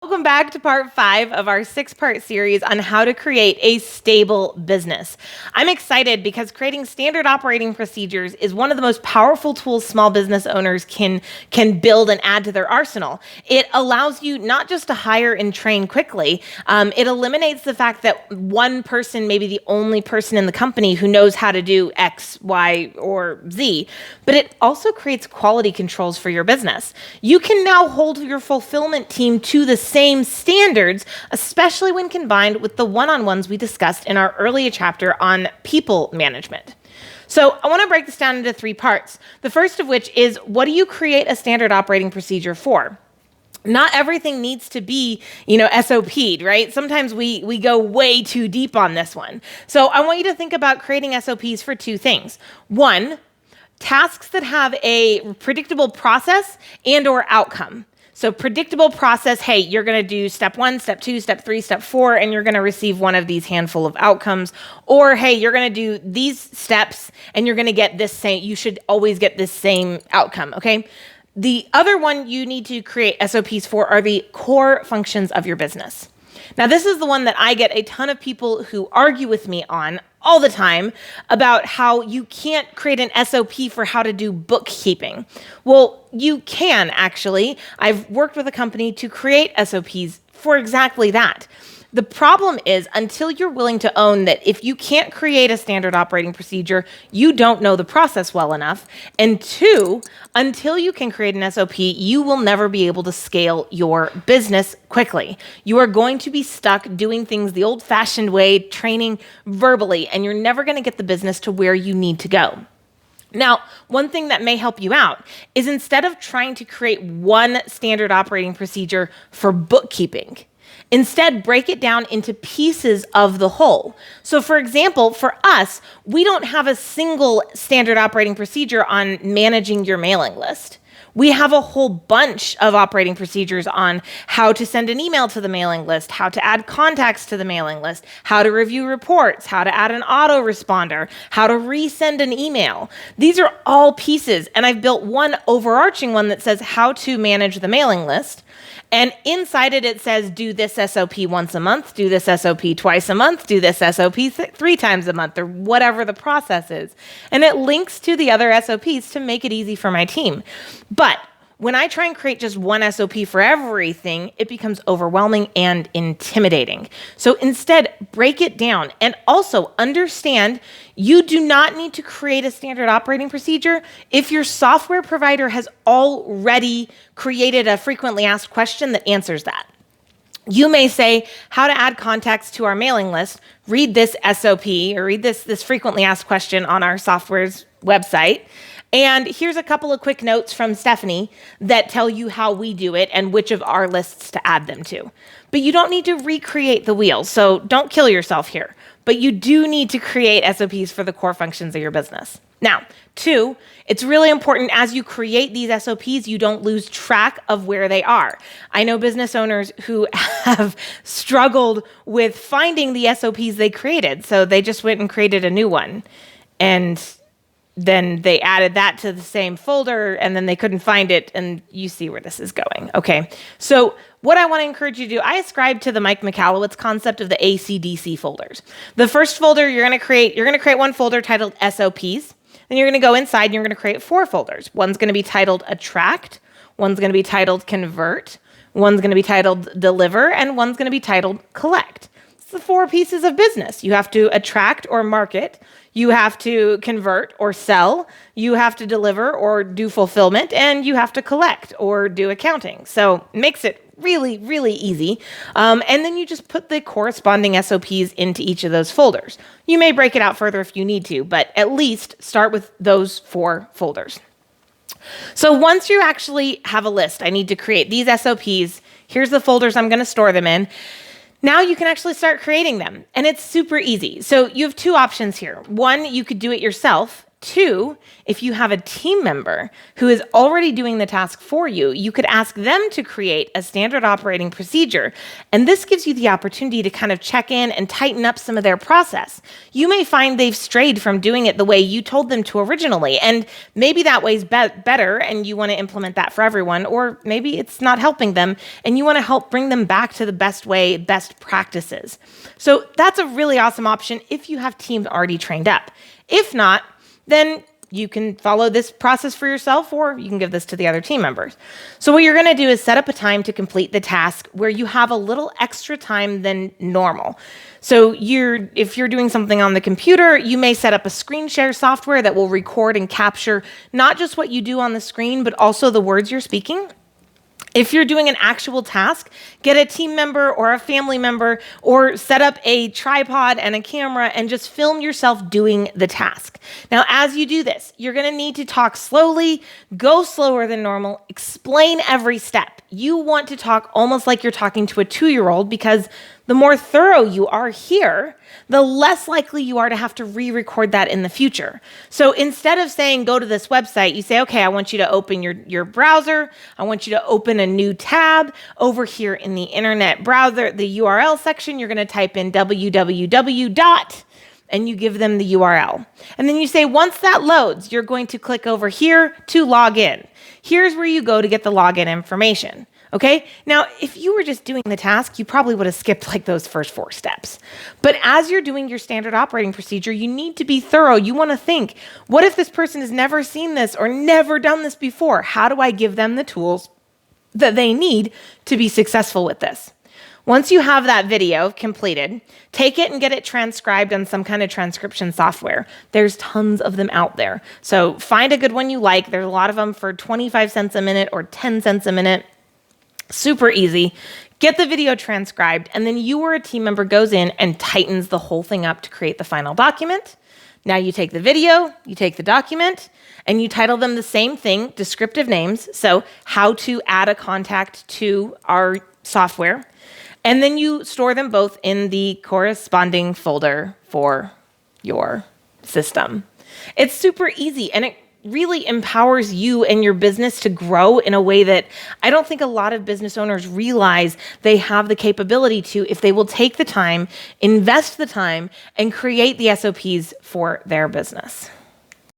Welcome back to part 5 of our 6-part series on how to create a stable business. I'm excited because creating standard operating procedures is one of the most powerful tools small business owners can build and add to their arsenal. It allows you not just to hire and train quickly, it eliminates the fact that one person may be the only person in the company who knows how to do X, Y, or Z, but it also creates quality controls for your business. You can now hold your fulfillment team to the same standards, especially when combined with the one-on-ones we discussed in our earlier chapter on people management. So I want to break this down into 3 parts. The first of which is, what do you create a standard operating procedure for? Not everything needs to be, SOP'd, right? Sometimes we go way too deep on this one. So I want you to think about creating SOPs for 2 things. 1, tasks that have a predictable process and or outcome. So predictable process, hey, you're going to do step 1, step 2, step 3, step 4, and you're going to receive one of these handful of outcomes. Or, hey, you're going to do these steps and you're going to get this same, you should always get this same outcome, okay? The other one you need to create SOPs for are the core functions of your business. Now, this is the one that I get a ton of people who argue with me on all the time about how you can't create an SOP for how to do bookkeeping. Well, you can actually. I've worked with a company to create SOPs for exactly that. The problem is, until you're willing to own that if you can't create a standard operating procedure, you don't know the process well enough. And 2, until you can create an SOP, you will never be able to scale your business quickly. You are going to be stuck doing things the old-fashioned way, training verbally, and you're never going to get the business to where you need to go. Now, one thing that may help you out is, instead of trying to create one standard operating procedure for bookkeeping, instead, break it down into pieces of the whole. So for example, for us, we don't have a single standard operating procedure on managing your mailing list. We have a whole bunch of operating procedures on how to send an email to the mailing list, how to add contacts to the mailing list, how to review reports, how to add an autoresponder, how to resend an email. These are all pieces, and I've built one overarching one that says how to manage the mailing list. And inside it says, do this SOP once a month, do this SOP twice a month, do this SOP 3 times a month, or whatever the process is. And it links to the other SOPs to make it easy for my team. But when I try and create just one SOP for everything, it becomes overwhelming and intimidating. So instead, break it down, and also understand you do not need to create a standard operating procedure if your software provider has already created a frequently asked question that answers that. You may say, how to add contacts to our mailing list, read this SOP or read this frequently asked question on our software's website. And here's a couple of quick notes from Stephanie that tell you how we do it and which of our lists to add them to. But you don't need to recreate the wheel, so don't kill yourself here. But you do need to create SOPs for the core functions of your business. Now, 2, it's really important as you create these SOPs, you don't lose track of where they are. I know business owners who have struggled with finding the SOPs they created, so they just went and created a new one. And then they added that to the same folder, and then they couldn't find it, and you see where this is going. Okay, so what I want to encourage you to do, I ascribe to the Mike Michalowicz concept of the AC/DC folders. The first folder you're going to create one folder titled SOPs. Then you're going to go inside and you're going to create 4 folders. One's going to be titled Attract, one's going to be titled Convert, one's going to be titled Deliver, and one's going to be titled Collect. It's the 4 pieces of business. You have to attract or market, you have to convert or sell, you have to deliver or do fulfillment, and you have to collect or do accounting. So it makes it really, really easy. And then you just put the corresponding SOPs into each of those folders. You may break it out further if you need to, but at least start with those 4 folders. So once you actually have a list, I need to create these SOPs, here's the folders I'm going to store them in. Now you can actually start creating them, and it's super easy. So you have 2 options here. 1, you could do it yourself Two, if you have a team member who is already doing the task for you, you could ask them to create a standard operating procedure. And this gives you the opportunity to kind of check in and tighten up some of their process. You may find they've strayed from doing it the way you told them to originally. And maybe that way's better and you want to implement that for everyone, or maybe it's not helping them and you want to help bring them back to the best way, best practices. So that's a really awesome option if you have teams already trained up. If not, then you can follow this process for yourself, or you can give this to the other team members. So what you're going to do is set up a time to complete the task where you have a little extra time than normal. So if you're doing something on the computer, you may set up a screen share software that will record and capture not just what you do on the screen, but also the words you're speaking. If you're doing an actual task, get a team member or a family member or set up a tripod and a camera and just film yourself doing the task. Now, as you do this, you're going to need to talk slowly, go slower than normal, explain every step. You want to talk almost like you're talking to a 2-year-old, because the more thorough you are here, the less likely you are to have to re-record that in the future. So instead of saying, go to this website, you say, okay, I want you to open your browser. I want you to open a new tab. Over here in the internet browser, the URL section, you're going to type in www. And you give them the URL. And then you say, once that loads, you're going to click over here to log in. Here's where you go to get the login information. Okay? Now, if you were just doing the task, you probably would have skipped like those first 4 steps. But as you're doing your standard operating procedure, you need to be thorough. You want to think, what if this person has never seen this or never done this before? How do I give them the tools that they need to be successful with this? Once you have that video completed, take it and get it transcribed on some kind of transcription software. There's tons of them out there. So find a good one you like. There's a lot of them for 25 cents a minute or 10 cents a minute. Super easy. Get the video transcribed, and then you or a team member goes in and tightens the whole thing up to create the final document. Now you take the video, you take the document, and you title them the same thing, descriptive names. So how to add a contact to our software. And then you store them both in the corresponding folder for your system. It's super easy, and it really empowers you and your business to grow in a way that I don't think a lot of business owners realize they have the capability to, if they will take the time, invest the time, and create the SOPs for their business.